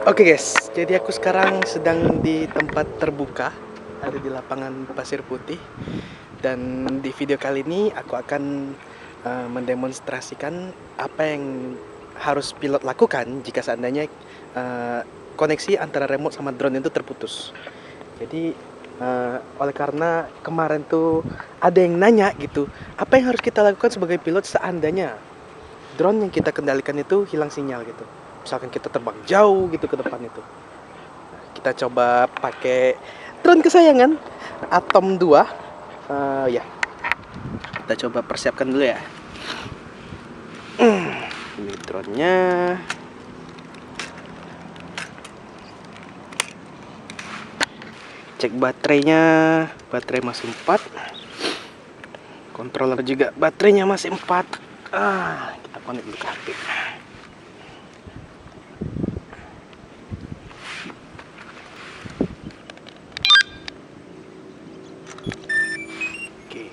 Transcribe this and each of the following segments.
Oke guys, jadi aku sekarang sedang di tempat terbuka, ada di lapangan pasir putih. Dan di video kali ini aku akan mendemonstrasikan apa yang harus pilot lakukan jika seandainya koneksi antara remote sama drone itu terputus. Jadi oleh karena kemarin tuh ada yang nanya gitu, apa yang harus kita lakukan sebagai pilot seandainya drone yang kita kendalikan itu hilang sinyal gitu. Misalkan kita terbang jauh gitu ke depan itu. Kita coba pakai drone kesayangan Atom 2. Ya, kita coba persiapkan dulu ya. Ini drone-nya. Cek baterainya, baterai masih 4. Controller juga baterainya masih 4. Kita connect dulu ke HP. Oke.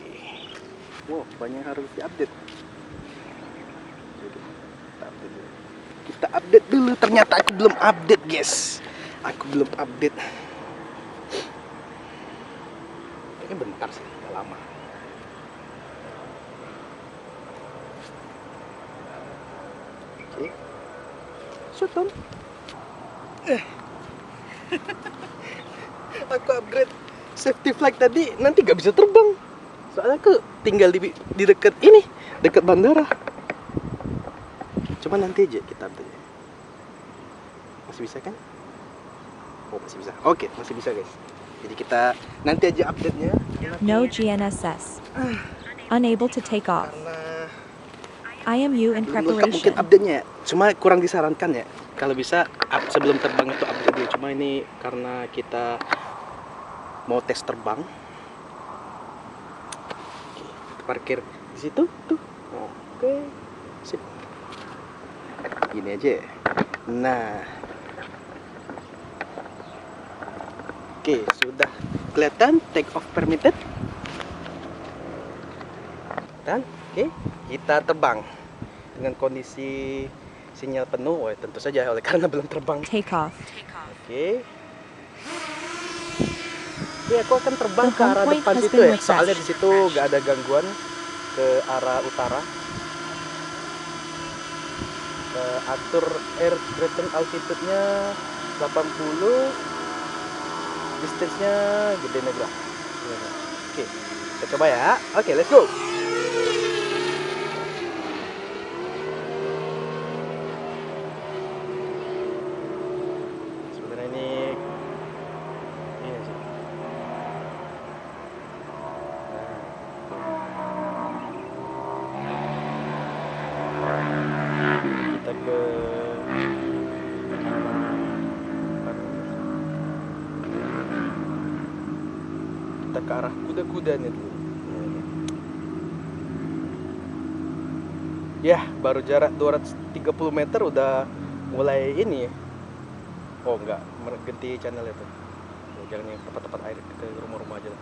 Wow, banyak harus diupdate. Kita update dulu. Ternyata aku belum update, guys. Aku belum update. Ini bentar sih, nggak lama. Oke. Shoot on. Aku upgrade safety flag tadi, nanti gak bisa terbang. Soalnya aku tinggal di dekat ini, dekat bandara. Cuma nanti aja kita update. Masih bisa kan? Oh, masih bisa. Oke, masih bisa guys. Jadi kita nanti aja update-nya. No GNSS. Unable to take off. Karena IMU in belum lengkap mungkin preparation. update-nya ya. Cuma kurang disarankan ya. Kalau bisa sebelum terbang itu update dulu. Cuma ini karena kita mau tes terbang. Oke, kita parkir di situ tuh. Oke. Sip. Gini aja ya. Nah. Oke, sudah kelihatan take off permitted. Dan oke, kita terbang dengan kondisi sinyal penuh. Oh, tentu saja oleh karena belum terbang. Take off. Oke. Oke, aku akan terbang The ke arah home point depan has situ been ya. refreshed. Soalnya di situ gak ada gangguan ke arah utara. Atur air return altitude-nya 80, distance-nya gede negara. Oke, kita coba ya. Oke, let's go. Sebenarnya ini sih. Kita ke arah kuda-kudanya dulu. Ya, baru jarak 230 meter udah mulai ini ya. Oh enggak, ganti channel itu. Jangan yang tempat-tempat air, ke rumah-rumah aja lah.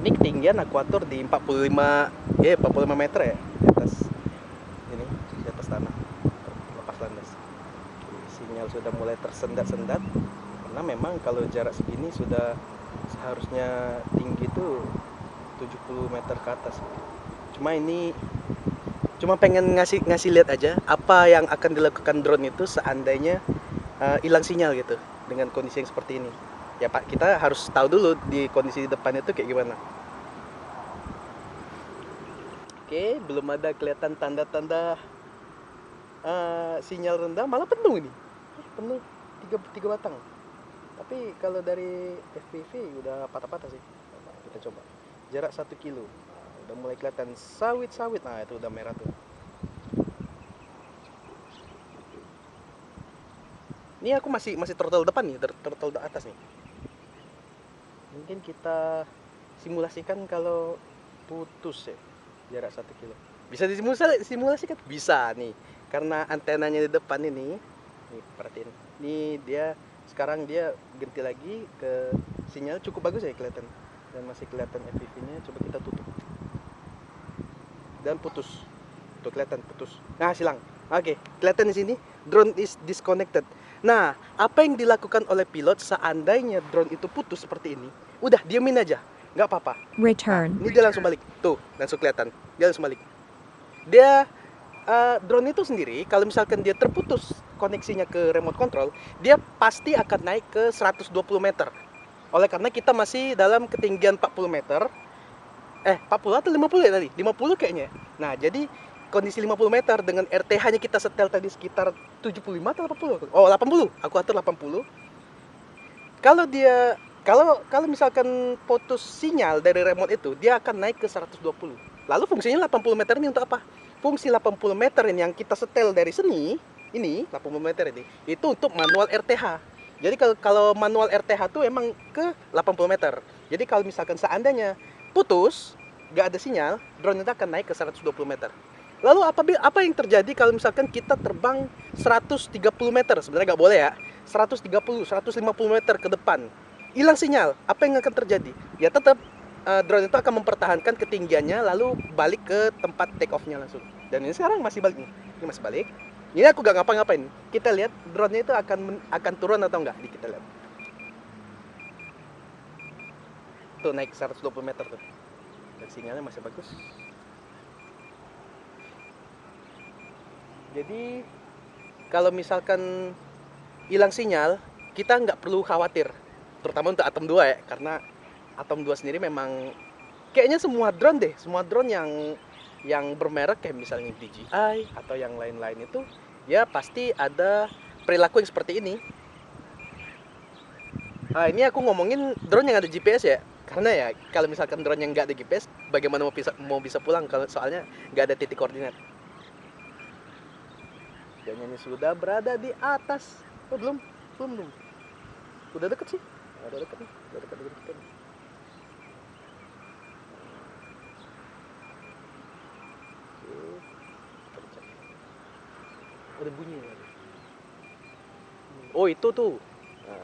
Ini ketinggian akuator di 45 meter ya, di atas ini, di atas tanah, lepas landas. Sinyal sudah mulai tersendat-sendat karena memang kalau jarak segini sudah seharusnya tinggi itu 70 meter ke atas. Cuma ini cuma pengen ngasih lihat aja apa yang akan dilakukan drone itu seandainya hilang sinyal gitu dengan kondisi yang seperti ini. Ya Pak, kita harus tahu dulu di kondisi di depan itu kayak gimana. Oke, belum ada kelihatan tanda-tanda sinyal rendah, malah penuh ini. Penuh tiga batang. Tapi kalau dari FPV udah patah-patah sih. Kita coba. Jarak 1 kilo. Udah mulai kelihatan sawit-sawit. Nah, itu udah merah tuh. Ini aku masih throttle depan nih, throttle atas nih. Mungkin kita simulasikan kalau putus ya, jarak 1 kilo. Bisa disimulasikan? Bisa nih. Karena antenanya di depan ini. Nih, perhatiin. Ini dia sekarang dia ganti lagi ke sinyal cukup bagus ya kelihatan. Dan masih kelihatan FPV-nya. Coba kita tutup. Dan putus. Tuh kelihatan putus. Nah, silang. Oke, kelihatan di sini drone is disconnected. Nah, apa yang dilakukan oleh pilot seandainya drone itu putus seperti ini? Udah, diamin aja. Nggak apa-apa. Nah, Return. ini dia langsung balik. Tuh, langsung kelihatan. Dia langsung balik. Dia drone itu sendiri kalau misalkan dia terputus koneksinya ke remote control, dia pasti akan naik ke 120 meter. Oleh karena kita masih dalam ketinggian 40 meter. 40 atau 50 ya tadi? 50 kayaknya. Nah, jadi kondisi 50 meter dengan RTH-nya kita setel tadi sekitar 75 atau 80? Oh, 80. Aku atur 80. Kalau dia kalau misalkan putus sinyal dari remote itu, dia akan naik ke 120. Lalu fungsinya 80 meter ini untuk apa? Fungsi 80 meter ini yang kita setel dari sini, ini 80 meter ini, itu untuk manual RTH. Jadi kalau manual RTH tuh emang ke 80 meter. Jadi kalau misalkan seandainya putus, nggak ada sinyal, drone itu akan naik ke 120 meter. Lalu apa yang terjadi kalau misalkan kita terbang 130 meter? Sebenarnya nggak boleh ya. 130, 150 meter ke depan, hilang sinyal. Apa yang akan terjadi? Ya tetap drone itu akan mempertahankan ketinggiannya, lalu balik ke tempat take off-nya langsung. Dan ini sekarang masih balik nih. Ini masih balik. Ini aku nggak ngapa-ngapain. Kita lihat drone-nya itu akan turun atau enggak? Kita lihat. Tuh naik 120 meter tuh. Dan sinyalnya masih bagus. Jadi kalau misalkan hilang sinyal, kita nggak perlu khawatir. Terutama untuk Atom 2 ya, karena Atom 2 sendiri memang kayaknya semua drone yang bermerek kayak misalnya DJI atau yang lain-lain itu, ya pasti ada perilaku yang seperti ini. Ini aku ngomongin drone yang ada GPS ya. Karena ya kalau misalkan drone yang nggak ada GPS, bagaimana mau bisa pulang kalau soalnya nggak ada titik koordinat. Dan ini sudah berada di atas. Oh, belum. Udah deket sih. Udah deket nih. Udah deket. Ada bunyi. Oh, itu tuh. Nah.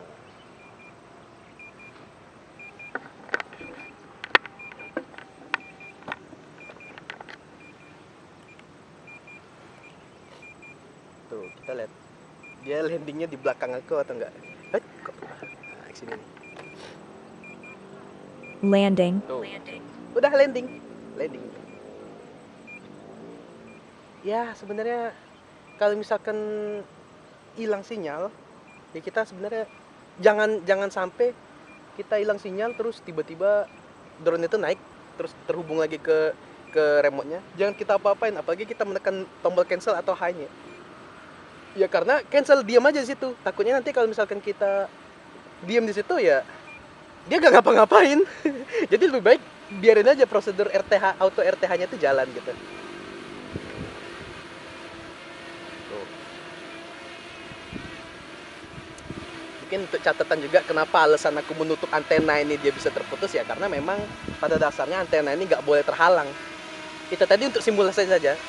Tuh, kita lihat. Dia landingnya di belakang aku atau enggak? Nah, sini nih. Landing. Tuh. Udah landing. Ya, sebenarnya kalau misalkan hilang sinyal, ya kita sebenarnya jangan sampai kita hilang sinyal terus tiba-tiba drone itu naik terus terhubung lagi ke remote-nya. Jangan kita apa-apain, apalagi kita menekan tombol cancel atau high-nya. Ya karena cancel, diam aja di situ. Takutnya nanti kalau misalkan kita diam di situ ya dia gak ngapa-ngapain. Jadi lebih baik biarin aja prosedur RTH, auto RTH-nya itu jalan gitu. Tuh. Mungkin untuk catatan juga kenapa alasan aku menutup antena ini dia bisa terputus ya karena memang pada dasarnya antena ini nggak boleh terhalang. Itu tadi untuk simulasi saja.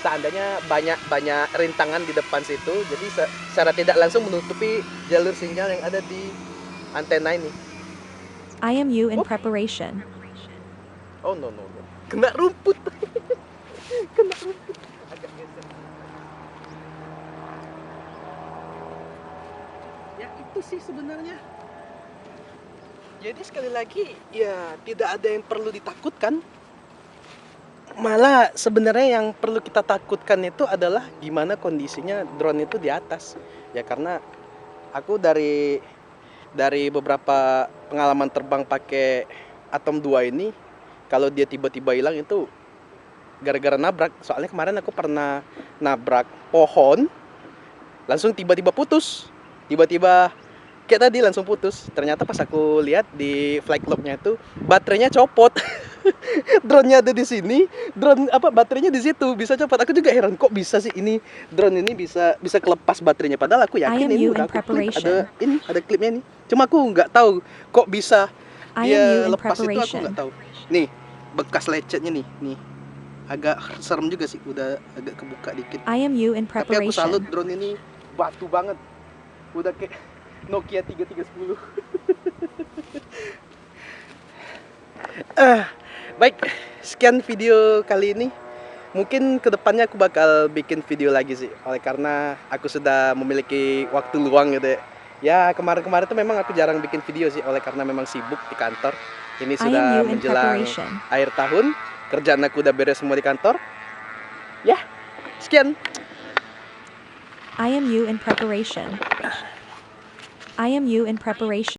Seandainya banyak rintangan di depan situ, jadi secara tidak langsung menutupi jalur sinyal yang ada di antena ini. IMU in preparation. Oh no. Kena rumput. Agak geser. Ya itu sih sebenarnya. Jadi sekali lagi ya tidak ada yang perlu ditakutkan. Malah sebenarnya yang perlu kita takutkan itu adalah gimana kondisinya drone itu di atas. Ya karena aku dari beberapa pengalaman terbang pakai Atom 2 ini, kalau dia tiba-tiba hilang itu gara-gara nabrak. Soalnya kemarin aku pernah nabrak pohon, langsung tiba-tiba putus. Tiba-tiba kayak tadi langsung putus. Ternyata pas aku lihat di flight log-nya itu baterainya copot. Drone-nya ada di sini, baterainya di situ, bisa copot. Aku juga heran kok bisa sih ini drone ini bisa kelepas baterainya, padahal aku yakin ini udah aku klip, ada klipnya nih. Cuma aku nggak tahu kok bisa dia lepas itu, aku nggak tahu. Nih, bekas lecetnya nih. Agak serem juga sih, udah agak kebuka dikit. IMU in Tapi aku salut preparation. drone ini batu banget. Udah kayak Nokia 3310. Baik, sekian video kali ini. mungkin kedepannya aku bakal bikin video lagi sih, oleh karena aku sudah memiliki waktu luang gitu ya. Ya kemarin-kemarin tuh memang aku jarang bikin video sih, oleh karena memang sibuk di kantor. Ini I am sudah you in menjelang preparation. akhir tahun, kerjaan aku udah beres semua di kantor. Ya, sekian. I am you in preparation. I am you in preparation.